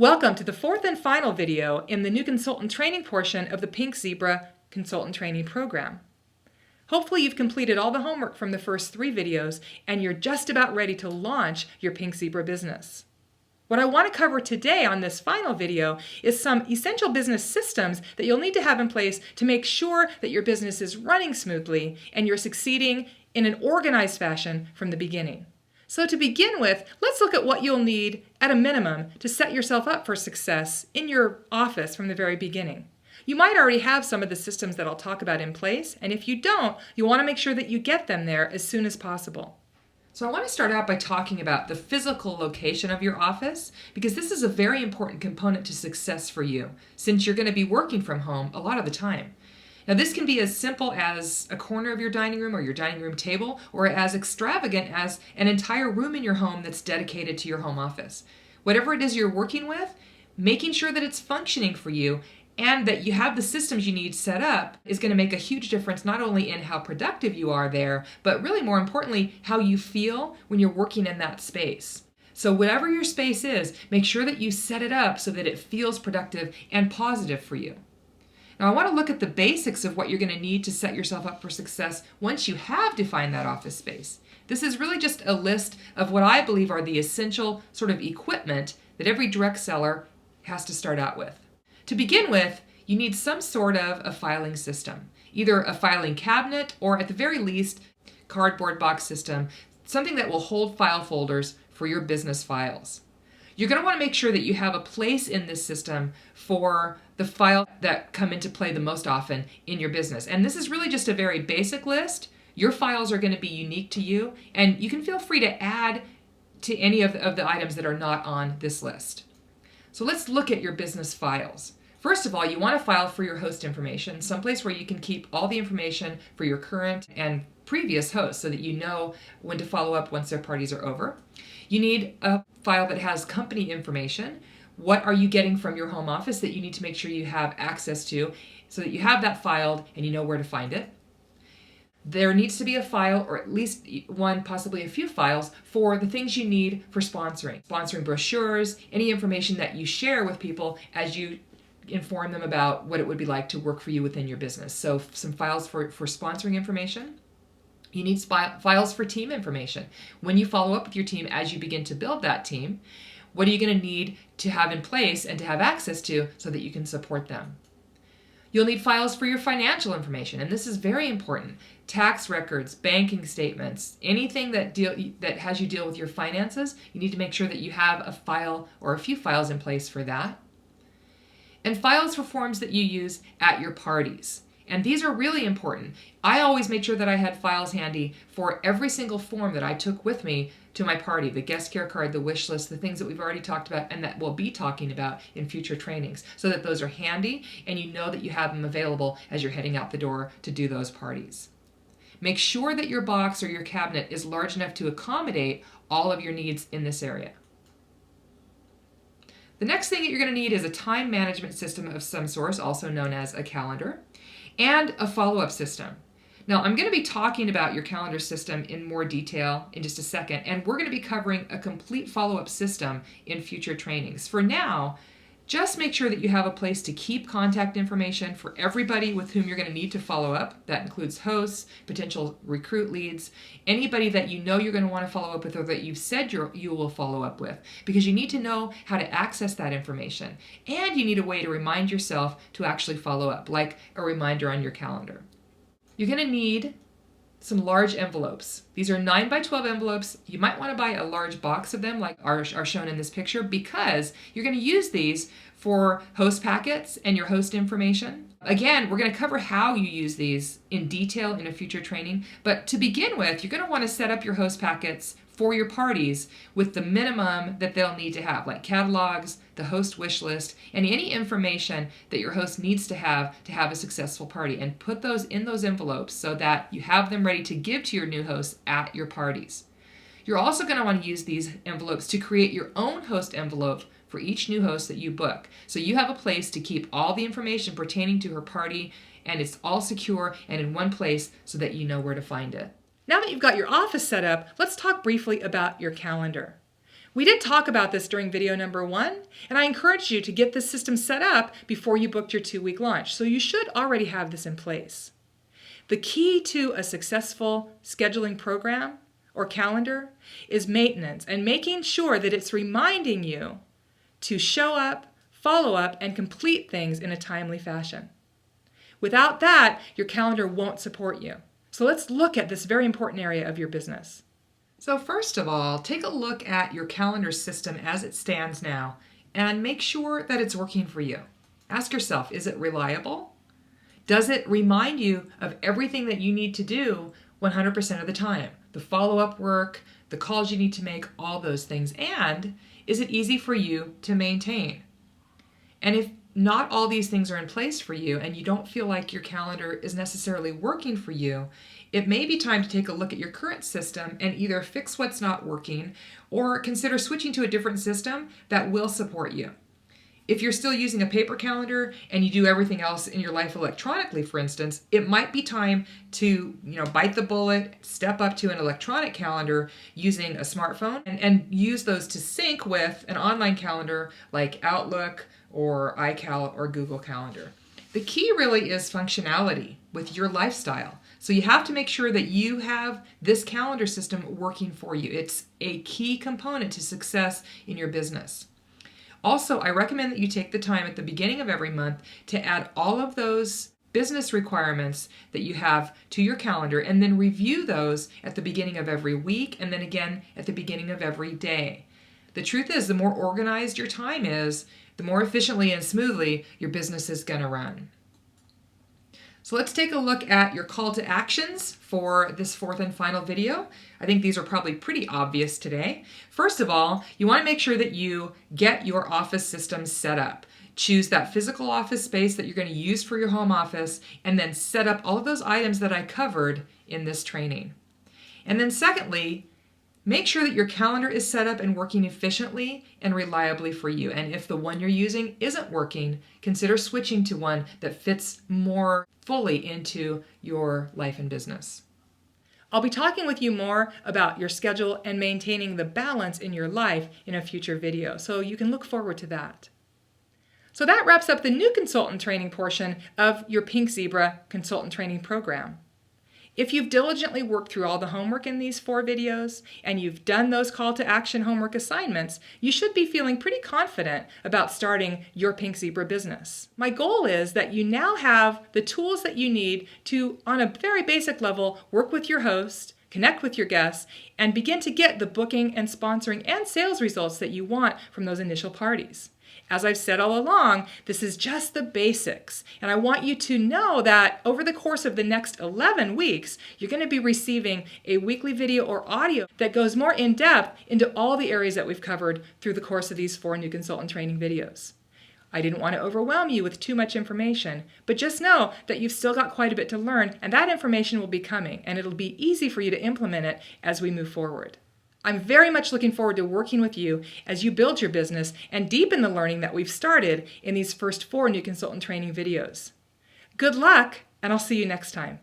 Welcome to the fourth and final video in the new consultant training portion of the Pink Zebra Consultant Training Program. Hopefully you've completed all the homework from the first 3 videos and you're just about ready to launch your Pink Zebra business. What I want to cover today on this final video is some essential business systems that you'll need to have in place to make sure that your business is running smoothly and you're succeeding in an organized fashion from the beginning. So to begin with, let's look at what you'll need at a minimum to set yourself up for success in your office from the very beginning. You might already have some of the systems that I'll talk about in place, and if you don't, you want to make sure that you get them there as soon as possible. So I want to start out by talking about the physical location of your office, because this is a very important component to success for you, since you're going to be working from home a lot of the time. Now, this can be as simple as a corner of your dining room or your dining room table, or as extravagant as an entire room in your home that's dedicated to your home office. Whatever it is you're working with, making sure that it's functioning for you and that you have the systems you need set up is going to make a huge difference not only in how productive you are there, but really more importantly, how you feel when you're working in that space. So whatever your space is, make sure that you set it up so that it feels productive and positive for you. Now, I want to look at the basics of what you're going to need to set yourself up for success once you have defined that office space. This is really just a list of what I believe are the essential sort of equipment that every direct seller has to start out with. To begin with, you need some sort of a filing system, either a filing cabinet or at the very least, cardboard box system, something that will hold file folders for your business files. You're going to want to make sure that you have a place in this system for the files that come into play the most often in your business. And this is really just a very basic list. Your files are going to be unique to you, and you can feel free to add to any of the items that are not on this list. So let's look at your business files. First of all, you want a file for your host information, someplace where you can keep all the information for your current and previous hosts so that you know when to follow up once their parties are over. You need a file that has company information. What are you getting from your home office that you need to make sure you have access to so that you have that filed and you know where to find it? There needs to be a file, or at least one, possibly a few files, for the things you need for sponsoring brochures, any information that you share with people as you inform them about what it would be like to work for you within your business. So some files for sponsoring information. You need files for team information. When you follow up with your team as you begin to build that team, what are you going to need to have in place and to have access to so that you can support them? You'll need files for your financial information, and this is very important. Tax records, banking statements, anything that has you deal with your finances, you need to make sure that you have a file or a few files in place for that. And files for forms that you use at your parties. And these are really important. I always made sure that I had files handy for every single form that I took with me to my party, the guest care card, the wish list, the things that we've already talked about and that we'll be talking about in future trainings, so that those are handy and you know that you have them available as you're heading out the door to do those parties. Make sure that your box or your cabinet is large enough to accommodate all of your needs in this area. The next thing that you're going to need is a time management system of some sort, also known as a calendar, and a follow-up system. Now, I'm going to be talking about your calendar system in more detail in just a second, and we're going to be covering a complete follow-up system in future trainings. For now, just make sure that you have a place to keep contact information for everybody with whom you're going to need to follow up. That includes hosts, potential recruit leads, anybody that you know you're going to want to follow up with or that you've said you will follow up with, because you need to know how to access that information. And you need a way to remind yourself to actually follow up, like a reminder on your calendar. You're going to need some large envelopes. These are 9 by 12 envelopes. You might want to buy a large box of them like are shown in this picture, because you're going to use these for host packets and your host information. Again, we're going to cover how you use these in detail in a future training, but to begin with, you're going to want to set up your host packets for your parties with the minimum that they'll need to have, like catalogs, the host wish list, and any information that your host needs to have a successful party, and put those in those envelopes so that you have them ready to give to your new hosts at your parties. You're also going to want to use these envelopes to create your own host envelope for each new host that you book. So you have a place to keep all the information pertaining to her party, and it's all secure and in one place so that you know where to find it. Now that you've got your office set up, let's talk briefly about your calendar. We did talk about this during video number 1, and I encouraged you to get this system set up before you booked your 2-week launch, so you should already have this in place. The key to a successful scheduling program or calendar is maintenance and making sure that it's reminding you to show up, follow up, and complete things in a timely fashion. Without that, your calendar won't support you. So let's look at this very important area of your business. So first of all, take a look at your calendar system as it stands now and make sure that it's working for you. Ask yourself, is it reliable? Does it remind you of everything that you need to do 100% of the time? The follow-up work, the calls you need to make, all those things. And is it easy for you to maintain? And if not all these things are in place for you and you don't feel like your calendar is necessarily working for you, it may be time to take a look at your current system and either fix what's not working or consider switching to a different system that will support you. If you're still using a paper calendar and you do everything else in your life electronically, for instance, it might be time to, bite the bullet, step up to an electronic calendar using a smartphone and use those to sync with an online calendar like Outlook or iCal or Google Calendar. The key really is functionality with your lifestyle. So you have to make sure that you have this calendar system working for you. It's a key component to success in your business. Also, I recommend that you take the time at the beginning of every month to add all of those business requirements that you have to your calendar and then review those at the beginning of every week and then again at the beginning of every day. The truth is, the more organized your time is, the more efficiently and smoothly your business is going to run. So let's take a look at your call to actions for this 4th and final video. I think these are probably pretty obvious today. First of all, you want to make sure that you get your office system set up. Choose that physical office space that you're going to use for your home office and then set up all of those items that I covered in this training. And then secondly, make sure that your calendar is set up and working efficiently and reliably for you. And if the one you're using isn't working, consider switching to one that fits more fully into your life and business. I'll be talking with you more about your schedule and maintaining the balance in your life in a future video, so you can look forward to that. So that wraps up the new consultant training portion of your Pink Zebra consultant training program. If you've diligently worked through all the homework in these 4 videos and you've done those call to action homework assignments, you should be feeling pretty confident about starting your Pink Zebra business. My goal is that you now have the tools that you need to, on a very basic level, work with your host, connect with your guests, and begin to get the booking and sponsoring and sales results that you want from those initial parties. As I've said all along, this is just the basics, and I want you to know that over the course of the next 11 weeks, you're going to be receiving a weekly video or audio that goes more in depth into all the areas that we've covered through the course of these 4 new consultant training videos. I didn't want to overwhelm you with too much information, but just know that you've still got quite a bit to learn, and that information will be coming, and it'll be easy for you to implement it as we move forward. I'm very much looking forward to working with you as you build your business and deepen the learning that we've started in these first 4 new consultant training videos. Good luck, and I'll see you next time.